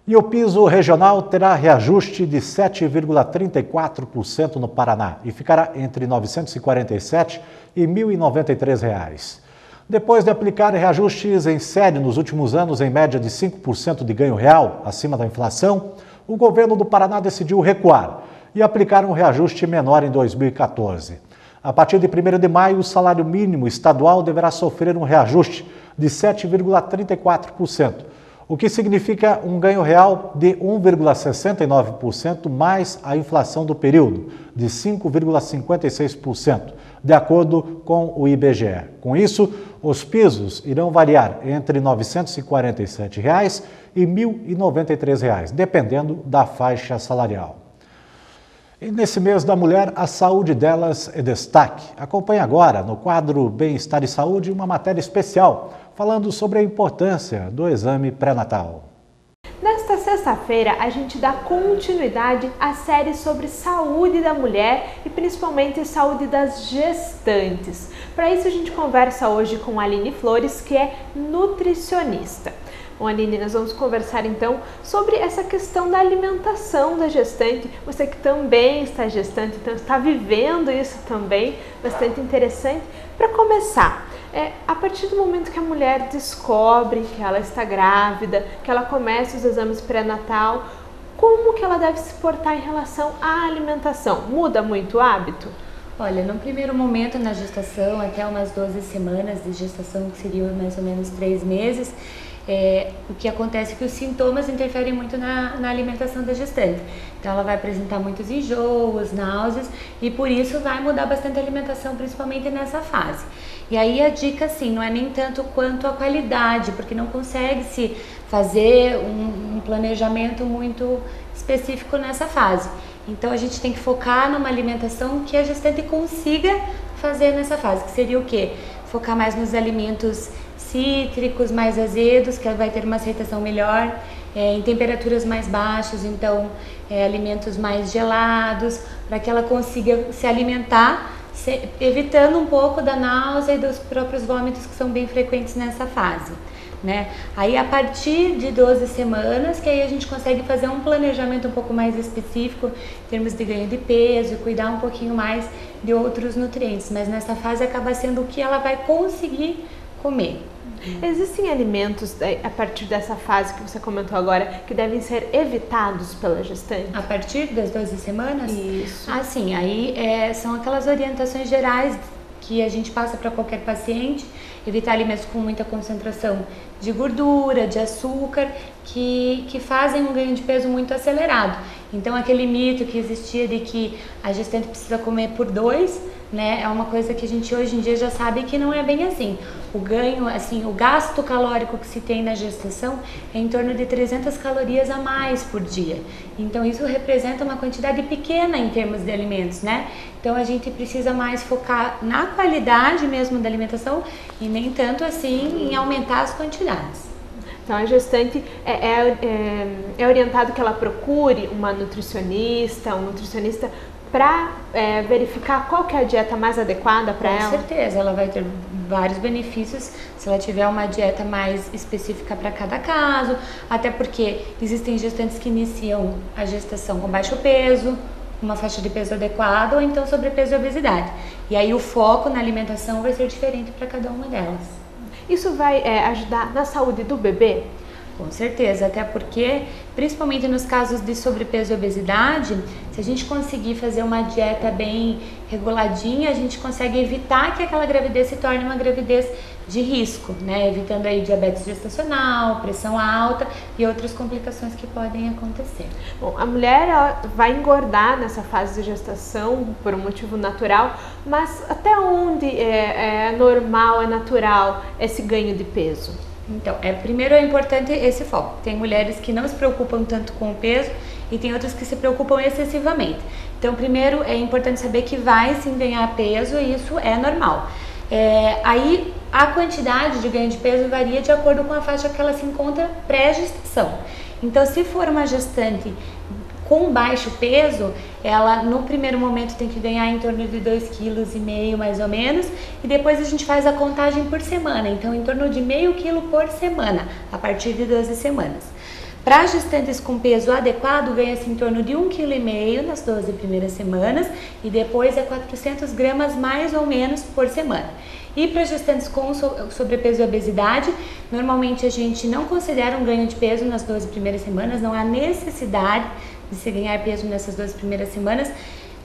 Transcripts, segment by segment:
E o piso regional terá reajuste de 7,34% no Paraná e ficará entre R$ 947 e R$ 1.093. Depois de aplicar reajustes em série nos últimos anos em média de 5% de ganho real, acima da inflação, o governo do Paraná decidiu recuar e aplicar um reajuste menor em 2014. A partir de 1º de maio, o salário mínimo estadual deverá sofrer um reajuste de 7,34%, o que significa um ganho real de 1,69% mais a inflação do período, de 5,56%, de acordo com o IBGE. Com isso, os pisos irão variar entre R$ 947 e R$ 1.093, dependendo da faixa salarial. E nesse mês da mulher, a saúde delas é destaque. Acompanhe agora, no quadro Bem-Estar e Saúde, uma matéria especial, falando sobre a importância do exame pré-natal. Nesta sexta-feira, a gente dá continuidade à série sobre saúde da mulher e principalmente saúde das gestantes. Para isso, a gente conversa hoje com a Aline Flores, que é nutricionista. Bom, Aline, nós vamos conversar então sobre essa questão da alimentação da gestante. Você que também está gestante, então está vivendo isso também, bastante interessante. Para começar, a partir do momento que a mulher descobre que ela está grávida, que ela começa os exames pré-natal, como que ela deve se portar em relação à alimentação? Muda muito o hábito? Olha, no primeiro momento na gestação, até umas 12 semanas de gestação, que seriam mais ou menos 3 meses, o que acontece é que os sintomas interferem muito na alimentação da gestante. Então ela vai apresentar muitos enjoos, náuseas e por isso vai mudar bastante a alimentação, principalmente nessa fase. E aí a dica, assim, não é nem tanto quanto a qualidade, porque não consegue se fazer um planejamento muito específico nessa fase. Então a gente tem que focar numa alimentação que a gestante consiga fazer nessa fase, que seria o quê? Focar mais nos alimentos cítricos, mais azedos, que ela vai ter uma aceitação melhor, em temperaturas mais baixas, então alimentos mais gelados, para que ela consiga se alimentar, evitando um pouco da náusea e dos próprios vômitos que são bem frequentes nessa fase, né? Aí a partir de 12 semanas, que aí a gente consegue fazer um planejamento um pouco mais específico em termos de ganho de peso e cuidar um pouquinho mais de outros nutrientes, mas nessa fase acaba sendo o que ela vai conseguir comer. Existem alimentos, a partir dessa fase que você comentou agora, que devem ser evitados pela gestante? A partir das 12 semanas? Isso. Sim, aí são aquelas orientações gerais que a gente passa para qualquer paciente, evitar alimentos com muita concentração de gordura, de açúcar, que fazem um ganho de peso muito acelerado. Então aquele mito que existia de que a gestante precisa comer por 2, né, é uma coisa que a gente hoje em dia já sabe que não é bem assim. O ganho, assim, o gasto calórico que se tem na gestação é em torno de 300 calorias a mais por dia. Então isso representa uma quantidade pequena em termos de alimentos, né? Então a gente precisa mais focar na qualidade mesmo da alimentação e nem tanto assim em aumentar as quantidades. Então a gestante é orientado que ela procure uma nutricionista, um nutricionista para verificar qual que é a dieta mais adequada para ela? Com certeza, ela vai ter vários benefícios se ela tiver uma dieta mais específica para cada caso, até porque existem gestantes que iniciam a gestação com baixo peso, uma faixa de peso adequada ou então sobrepeso e obesidade. E aí o foco na alimentação vai ser diferente para cada uma delas. Isso vai ajudar na saúde do bebê? Com certeza, até porque, principalmente nos casos de sobrepeso e obesidade, se a gente conseguir fazer uma dieta bem reguladinha, a gente consegue evitar que aquela gravidez se torne uma gravidez de risco, né? Evitando aí diabetes gestacional, pressão alta e outras complicações que podem acontecer. Bom, a mulher ela vai engordar nessa fase de gestação por um motivo natural, mas até onde é normal, é natural esse ganho de peso? Então, primeiro é importante esse foco. Tem mulheres que não se preocupam tanto com o peso e tem outras que se preocupam excessivamente. Então, primeiro é importante saber que vai sim ganhar peso e isso é normal. Aí a quantidade de ganho de peso varia de acordo com a faixa que ela se encontra pré-gestação. Então, se for uma gestante com baixo peso, ela no primeiro momento tem que ganhar em torno de 2,5 kg mais ou menos, e depois a gente faz a contagem por semana, então em torno de meio quilo por semana, a partir de 12 semanas. Para gestantes com peso adequado, ganha-se em torno de 1,5 kg nas 12 primeiras semanas e depois é 400 gramas mais ou menos por semana. E para gestantes com sobrepeso e obesidade, normalmente a gente não considera um ganho de peso nas 12 primeiras semanas, não há necessidade de se ganhar peso nessas 12 primeiras semanas,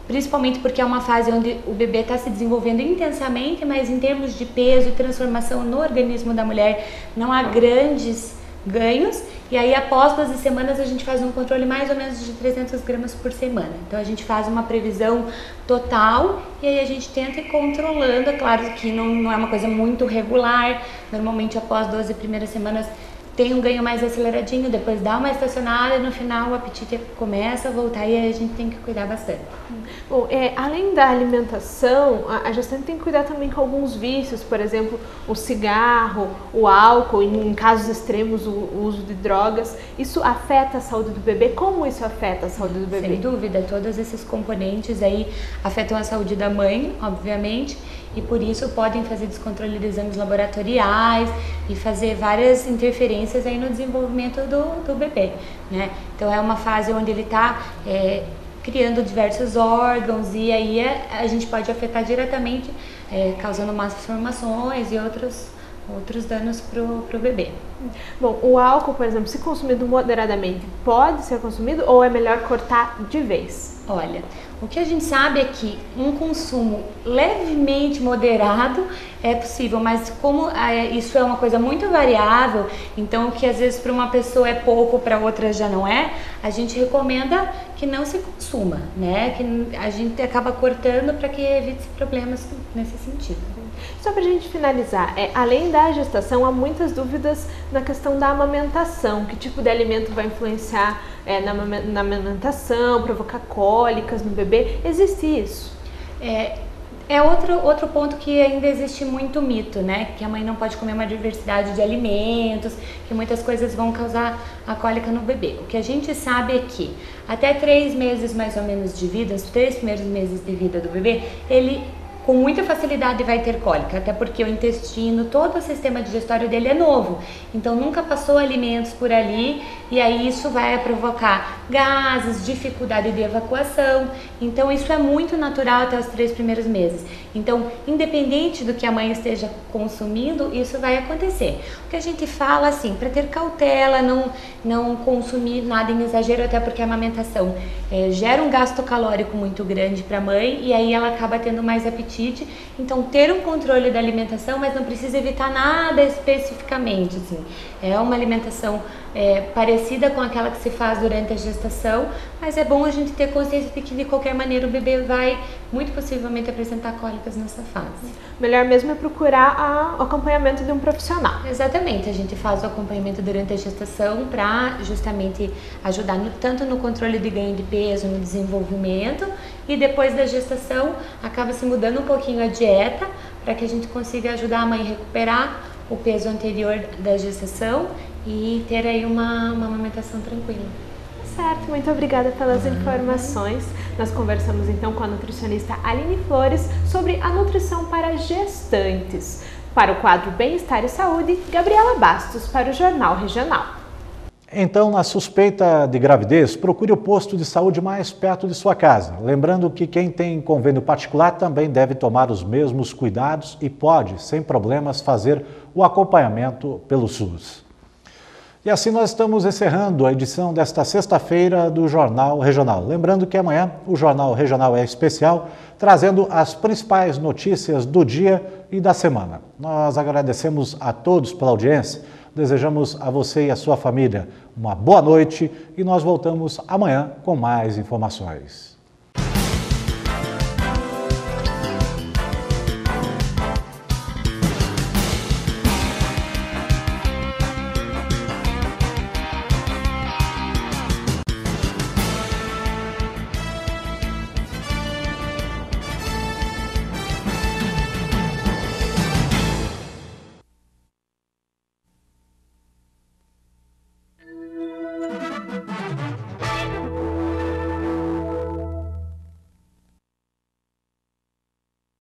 principalmente porque é uma fase onde o bebê está se desenvolvendo intensamente, mas em termos de peso e transformação no organismo da mulher não há grandes ganhos, e aí após 12 semanas a gente faz um controle mais ou menos de 300 gramas por semana. Então a gente faz uma previsão total e aí a gente tenta ir controlando. É claro que não é uma coisa muito regular, normalmente após 12 primeiras semanas tem um ganho mais aceleradinho, depois dá uma estacionada e no final o apetite começa a voltar e aí a gente tem que cuidar bastante. Bom, além da alimentação, a gestante tem que cuidar também com alguns vícios, por exemplo, o cigarro, o álcool, em casos extremos o uso de drogas. Isso afeta a saúde do bebê? Como isso afeta a saúde do bebê? Sem dúvida, todos esses componentes aí afetam a saúde da mãe, obviamente, e por isso podem fazer descontrole de exames laboratoriais e fazer várias interferências aí no desenvolvimento do bebê, né? Então é uma fase onde ele está criando diversos órgãos e aí a gente pode afetar diretamente, causando más formações e outros danos para o bebê. Bom, o álcool, por exemplo, se consumido moderadamente, pode ser consumido ou é melhor cortar de vez? Olha, o que a gente sabe é que um consumo levemente moderado é possível, mas como isso é uma coisa muito variável, então o que às vezes para uma pessoa é pouco, para outra já não é, a gente recomenda que não se consuma, né? Que a gente acaba cortando para que evite problemas nesse sentido. Só para a gente finalizar, além da gestação, há muitas dúvidas na questão da amamentação. Que tipo de alimento vai influenciar na amamentação, provocar cólicas no bebê? Existe isso? Outro ponto que ainda existe muito mito, né? Que a mãe não pode comer uma diversidade de alimentos, que muitas coisas vão causar a cólica no bebê. O que a gente sabe é que até 3 meses mais ou menos de vida, os 3 primeiros meses de vida do bebê, ele com muita facilidade vai ter cólica, até porque o intestino, todo o sistema digestório dele é novo, então nunca passou alimentos por ali e aí isso vai provocar gases, dificuldade de evacuação, então isso é muito natural até os 3 primeiros meses. Então, independente do que a mãe esteja consumindo, isso vai acontecer. O que a gente fala assim, para ter cautela, não consumir nada em exagero, até porque a amamentação gera um gasto calórico muito grande para a mãe e aí ela acaba tendo mais apetite. Então, ter um controle da alimentação, mas não precisa evitar nada especificamente, assim. É uma alimentação parecida com aquela que se faz durante a gestação, mas é bom a gente ter consciência de que de qualquer maneira o bebê vai muito possivelmente apresentar cólicas nessa fase. Melhor mesmo é procurar o acompanhamento de um profissional. Exatamente, a gente faz o acompanhamento durante a gestação para justamente ajudar tanto no controle de ganho de peso, no desenvolvimento, e depois da gestação acaba se mudando um pouquinho a dieta para que a gente consiga ajudar a mãe a recuperar o peso anterior da gestação e ter aí uma amamentação tranquila. Certo, muito obrigada pelas informações. Nós conversamos então com a nutricionista Aline Flores sobre a nutrição para gestantes. Para o quadro Bem-Estar e Saúde, Gabriela Bastos para o Jornal Regional. Então, na suspeita de gravidez, procure o posto de saúde mais perto de sua casa. Lembrando que quem tem convênio particular também deve tomar os mesmos cuidados e pode, sem problemas, fazer o acompanhamento pelo SUS. E assim nós estamos encerrando a edição desta sexta-feira do Jornal Regional. Lembrando que amanhã o Jornal Regional é especial, trazendo as principais notícias do dia e da semana. Nós agradecemos a todos pela audiência, desejamos a você e a sua família uma boa noite e nós voltamos amanhã com mais informações.